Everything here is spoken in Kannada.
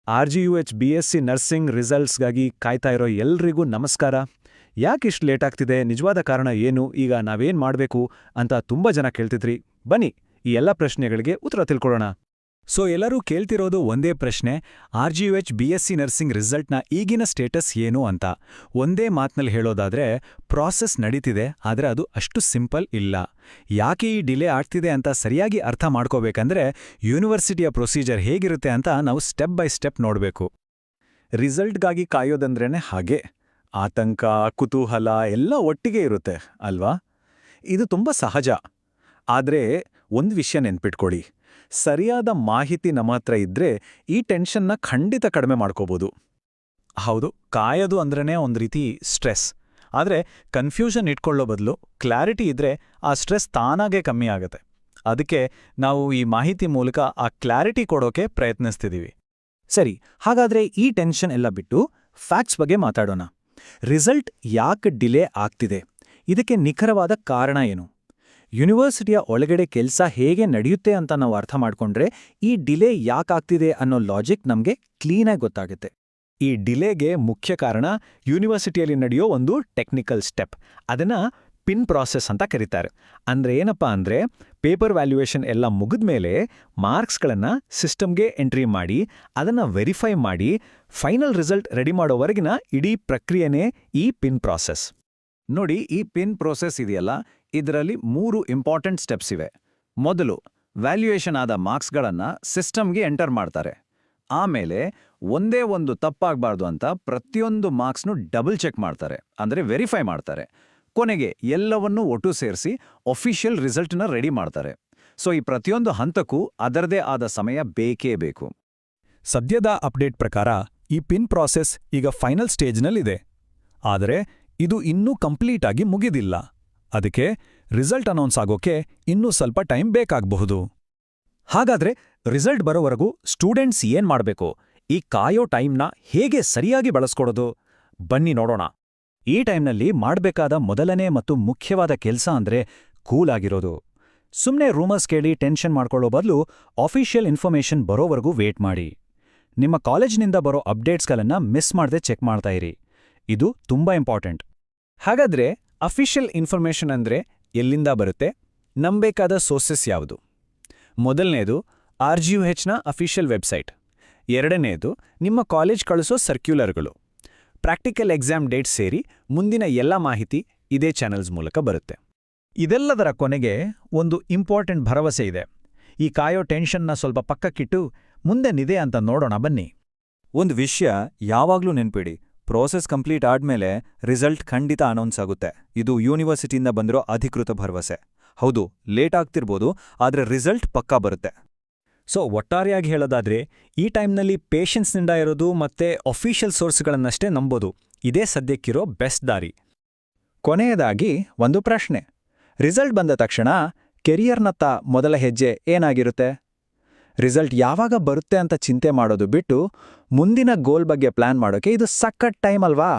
RGUH BSc ನರ್ಸಿಂಗ್ ರಿಸಲ್ಟ್ಸ್ಗಾಗಿ ಕಾಯ್ತಾ ಇರೋ ಎಲ್ರಿಗೂ ನಮಸ್ಕಾರ. ಯಾಕಿಷ್ಟು ಲೇಟ್ ಆಗ್ತಿದೆ, ನಿಜವಾದ ಕಾರಣ ಏನು, ಈಗ ನಾವೇನ್ ಮಾಡಬೇಕು ಅಂತ ತುಂಬಾ ಜನ ಕೇಳ್ತಿದ್ರಿ. ಬನ್ನಿ, ಈ ಎಲ್ಲ ಪ್ರಶ್ನೆಗಳಿಗೆ ಉತ್ತರ ತಿಳ್ಕೊಳ್ಳೋಣ. ಎಲ್ಲರೂ ಕೇಳ್ತಿರೋದು ಒಂದೇ ಪ್ರಶ್ನೆ, RGUH BSc ನರ್ಸಿಂಗ್ ರಿಸಲ್ಟ್ನ ಈಗಿನ ಸ್ಟೇಟಸ್ ಏನು ಅಂತ. ಒಂದೇ ಮಾತ್ನಲ್ಲಿ ಹೇಳೋದಾದ್ರೆ, ಪ್ರಾಸೆಸ್ ನಡೀತಿದೆ, ಆದರೆ ಅದು ಅಷ್ಟು ಸಿಂಪಲ್ ಇಲ್ಲ. ಯಾಕೆ ಈ ಡಿಲೇ ಆಗ್ತಿದೆ ಅಂತ ಸರಿಯಾಗಿ ಅರ್ಥ ಮಾಡ್ಕೋಬೇಕಂದ್ರೆ ಯೂನಿವರ್ಸಿಟಿಯ ಪ್ರೊಸೀಜರ್ ಹೇಗಿರುತ್ತೆ ಅಂತ ನಾವು ಸ್ಟೆಪ್ ಬೈ ಸ್ಟೆಪ್ ನೋಡಬೇಕು. ರಿಸಲ್ಟ್ಗಾಗಿ ಕಾಯೋದಂದ್ರೇನೆ ಹಾಗೆ. ಆತಂಕ, ಕುತೂಹಲ ಎಲ್ಲ ಒಟ್ಟಿಗೆ ಇರುತ್ತೆ ಅಲ್ವಾ? ಇದು ತುಂಬ ಸಹಜ. ಆದ್ರೆ ಒಂದು ವಿಷಯ ನೆನ್ಪಿಟ್ಕೊಳ್ಳಿ, ಸರಿಯಾದ ಮಾಹಿತಿ ನಮ್ಮ ಹತ್ರ ಇದ್ರೆ ಈ ಟೆನ್ಷನ್ನ ಖಂಡಿತ ಕಡಿಮೆ ಮಾಡ್ಕೋಬೋದು. ಹೌದು, ಕಾಯೋದು ಅಂದ್ರೇ ಒಂದು ರೀತಿ ಸ್ಟ್ರೆಸ್. ಆದರೆ ಕನ್ಫ್ಯೂಷನ್ ಇಟ್ಕೊಳ್ಳೋ ಬದಲು ಕ್ಲಾರಿಟಿ ಇದ್ರೆ ಆ ಸ್ಟ್ರೆಸ್ ತಾನಾಗೇ ಕಮ್ಮಿ ಆಗುತ್ತೆ. ಅದಕ್ಕೆ ನಾವು ಈ ಮಾಹಿತಿ ಮೂಲಕ ಆ ಕ್ಲಾರಿಟಿ ಕೊಡೋಕೆ ಪ್ರಯತ್ನಿಸ್ತಿದ್ದೀವಿ. ಸರಿ, ಹಾಗಾದ್ರೆ ಈ ಟೆನ್ಷನ್ ಎಲ್ಲ ಬಿಟ್ಟು ಫ್ಯಾಕ್ಟ್ಸ್ ಬಗ್ಗೆ ಮಾತಾಡೋಣ. ರಿಸಲ್ಟ್ ಯಾಕೆ ಡಿಲೇ ಆಗ್ತಿದೆ, ಇದಕ್ಕೆ ನಿಖರವಾದ ಕಾರಣ ಏನು? ಯೂನಿವರ್ಸಿಟಿಯ ಒಳಗಡೆ ಕೆಲಸ ಹೇಗೆ ನಡೆಯುತ್ತೆ ಅಂತ ನಾವು ಅರ್ಥ ಮಾಡ್ಕೊಂಡ್ರೆ ಈ ಡಿಲೇ ಯಾಕಾಗ್ತಿದೆ ಅನ್ನೋ ಲಾಜಿಕ್ ನಮಗೆ ಕ್ಲೀನಾಗಿ ಗೊತ್ತಾಗುತ್ತೆ. ಈ ಡಿಲೇಗೆ ಮುಖ್ಯ ಕಾರಣ ಯೂನಿವರ್ಸಿಟಿಯಲ್ಲಿ ನಡೆಯೋ ಒಂದು ಟೆಕ್ನಿಕಲ್ ಸ್ಟೆಪ್. ಅದನ್ನ ಪಿನ್ ಪ್ರಾಸೆಸ್ ಅಂತ ಕರೀತಾರೆ. ಅಂದ್ರೆ ಏನಪ್ಪಾ ಅಂದ್ರೆ, ಪೇಪರ್ ವ್ಯಾಲ್ಯೂಯೇಷನ್ ಎಲ್ಲ ಮುಗಿದ್ಮೇಲೆ ಮಾರ್ಕ್ಸ್ಗಳನ್ನು ಸಿಸ್ಟಮ್ಗೆ ಎಂಟ್ರಿ ಮಾಡಿ ಅದನ್ನ ವೆರಿಫೈ ಮಾಡಿ ಫೈನಲ್ ರಿಸಲ್ಟ್ ರೆಡಿ ಮಾಡೋವರೆಗಿನ ಇಡೀ ಪ್ರಕ್ರಿಯೆನೇ ಈ ಪಿನ್ ಪ್ರಾಸೆಸ್. ನೋಡಿ, ಈ ಪಿನ್ ಪ್ರೋಸೆಸ್ ಇದೆಯಲ್ಲ, ಇದರಲ್ಲಿ 3 ಇಂಪಾರ್ಟೆಂಟ್ ಸ್ಟೆಪ್ಸ್ ಇವೆ. ಮೊದಲು, ವ್ಯಾಲ್ಯೂಯೇಷನ್ ಆದ ಮಾರ್ಕ್ಸ್ಗಳನ್ನು ಸಿಸ್ಟಮ್ಗೆ ಎಂಟರ್ ಮಾಡ್ತಾರೆ. ಆಮೇಲೆ ಒಂದೇ ಒಂದು ತಪ್ಪಾಗಬಾರ್ದು ಅಂತ ಪ್ರತಿಯೊಂದು ಮಾರ್ಕ್ಸ್ನು ಡಬಲ್ ಚೆಕ್ ಮಾಡ್ತಾರೆ, ಅಂದರೆ ವೆರಿಫೈ ಮಾಡ್ತಾರೆ. ಕೊನೆಗೆ ಎಲ್ಲವನ್ನೂ ಒಟ್ಟು ಸೇರಿಸಿ ಅಫಿಷಿಯಲ್ ರಿಸಲ್ಟ್ನ ರೆಡಿ ಮಾಡ್ತಾರೆ. ಈ ಪ್ರತಿಯೊಂದು ಹಂತಕ್ಕೂ ಅದರದೇ ಆದ ಸಮಯ ಬೇಕೇ ಬೇಕು. ಸದ್ಯದ ಅಪ್ಡೇಟ್ ಪ್ರಕಾರ ಈ ಪಿನ್ ಪ್ರಾಸೆಸ್ ಈಗ ಫೈನಲ್ ಸ್ಟೇಜ್ನಲ್ಲಿದೆ. ಆದರೆ ಇದು ಇನ್ನೂ ಕಂಪ್ಲೀಟ್ ಆಗಿ ಮುಗಿದಿಲ್ಲ. ಅದಕ್ಕೆ ರಿಸಲ್ಟ್ ಅನೌನ್ಸ್ ಆಗೋಕೆ ಇನ್ನೂ ಸ್ವಲ್ಪ ಟೈಮ್ ಬೇಕಾಗಬಹುದು. ಹಾಗಾದ್ರೆ ರಿಸಲ್ಟ್ ಬರೋವರೆಗೂ ಸ್ಟೂಡೆಂಟ್ಸ್ ಏನ್ ಮಾಡಬೇಕು? ಈ ಕಾಯೋ ಟೈಮ್ನ ಹೇಗೆ ಸರಿಯಾಗಿ ಬಳಸ್ಕೊಡೋದು? ಬನ್ನಿ ನೋಡೋಣ. ಈ ಟೈಮ್ನಲ್ಲಿ ಮಾಡಬೇಕಾದ ಮೊದಲನೇ ಮತ್ತು ಮುಖ್ಯವಾದ ಕೆಲಸ ಅಂದ್ರೆ ಕೂಲ್ ಆಗಿರೋದು. ಸುಮ್ಮನೆ ರೂಮರ್ಸ್ ಕೇಳಿ ಟೆನ್ಷನ್ ಮಾಡ್ಕೊಳ್ಳೋ ಬದಲು ಆಫಿಷಿಯಲ್ ಇನ್ಫಾರ್ಮೇಷನ್ ಬರೋವರೆಗೂ ವೇಟ್ ಮಾಡಿ. ನಿಮ್ಮ ಕಾಲೇಜಿನಿಂದ ಬರೋ ಅಪ್ಡೇಟ್ಸ್ಗಳನ್ನ ಮಿಸ್ ಮಾಡದೆ ಚೆಕ್ ಮಾಡ್ತಾ ಇರಿ. ಇದು ತುಂಬಾ ಇಂಪಾರ್ಟೆಂಟ್. ಹಾಗಾದ್ರೆ ಅಫಿಷಿಯಲ್ ಇನ್ಫಾರ್ಮೇಷನ್ ಅಂದ್ರೆ ಎಲ್ಲಿಂದ ಬರುತ್ತೆ? ನಂಬೇಕಾದ ಸೋರ್ಸಸ್ ಯಾವುದು? ಮೊದಲನೇದು RGUHನ ಅಫಿಷಿಯಲ್ ವೆಬ್ಸೈಟ್. ಎರಡನೇದು ನಿಮ್ಮ ಕಾಲೇಜ್ ಕಳಿಸೋ ಸರ್ಕ್ಯುಲರ್ಗಳು. ಪ್ರಾಕ್ಟಿಕಲ್ ಎಕ್ಸಾಮ್ ಡೇಟ್ ಸೇರಿ ಮುಂದಿನ ಎಲ್ಲ ಮಾಹಿತಿ ಇದೇ ಚಾನೆಲ್ಸ್ ಮೂಲಕ ಬರುತ್ತೆ. ಇದೆಲ್ಲದರ ಕೊನೆಗೆ ಒಂದು ಇಂಪಾರ್ಟೆಂಟ್ ಭರವಸೆ ಇದೆ. ಈ ಕಾಯೋ ಟೆನ್ಷನ್ನ ಸ್ವಲ್ಪ ಪಕ್ಕಕ್ಕಿಟ್ಟು ಮುಂದೇನಿದೆ ಅಂತ ನೋಡೋಣ ಬನ್ನಿ. ಒಂದು ವಿಷಯ ಯಾವಾಗ್ಲೂ ನೆನ್ಪಿಡಿ, ಪ್ರೋಸೆಸ್ ಕಂಪ್ಲೀಟ್ ಆದ್ಮೇಲೆ ರಿಸಲ್ಟ್ ಖಂಡಿತ ಅನೌನ್ಸ್ ಆಗುತ್ತೆ. ಇದು ಯೂನಿವರ್ಸಿಟಿಯಿಂದ ಬಂದಿರೋ ಅಧಿಕೃತ ಭರವಸೆ. ಹೌದು, ಲೇಟ್ ಆಗ್ತಿರ್ಬೋದು, ಆದ್ರೆ ರಿಸಲ್ಟ್ ಪಕ್ಕಾ ಬರುತ್ತೆ. ಒಟ್ಟಾರೆಯಾಗಿ ಹೇಳೋದಾದ್ರೆ ಈ ಟೈಮ್ನಲ್ಲಿ ಪೇಷನ್ಸ್ನಿಂದ ಇರೋದು ಮತ್ತೆ ಅಫಿಷಿಯಲ್ ಸೋರ್ಸ್ಗಳನ್ನಷ್ಟೇ ನಂಬೋದು. ಇದೇ ಸದ್ಯಕ್ಕಿರೋ ಬೆಸ್ಟ್ ದಾರಿ. ಕೊನೆಯದಾಗಿ ಒಂದು ಪ್ರಶ್ನೆ. ರಿಸಲ್ಟ್ ಬಂದ ತಕ್ಷಣ ಕೆರಿಯರ್ನತ್ತ ಮೊದಲ ಹೆಜ್ಜೆ ಏನಾಗಿರುತ್ತೆ? ರಿಸಲ್ಟ್ ಯಾವಾಗ ಬರುತ್ತೆ ಅಂತ ಚಿಂತೆ ಮಾಡೋದು ಬಿಟ್ಟು ಮುಂದಿನ ಗೋಲ್ ಬಗ್ಗೆ ಪ್ಲಾನ್ ಮಾಡೋಕೆ ಇದು ಸಖತ್ ಟೈಮ್ ಅಲ್ವಾ?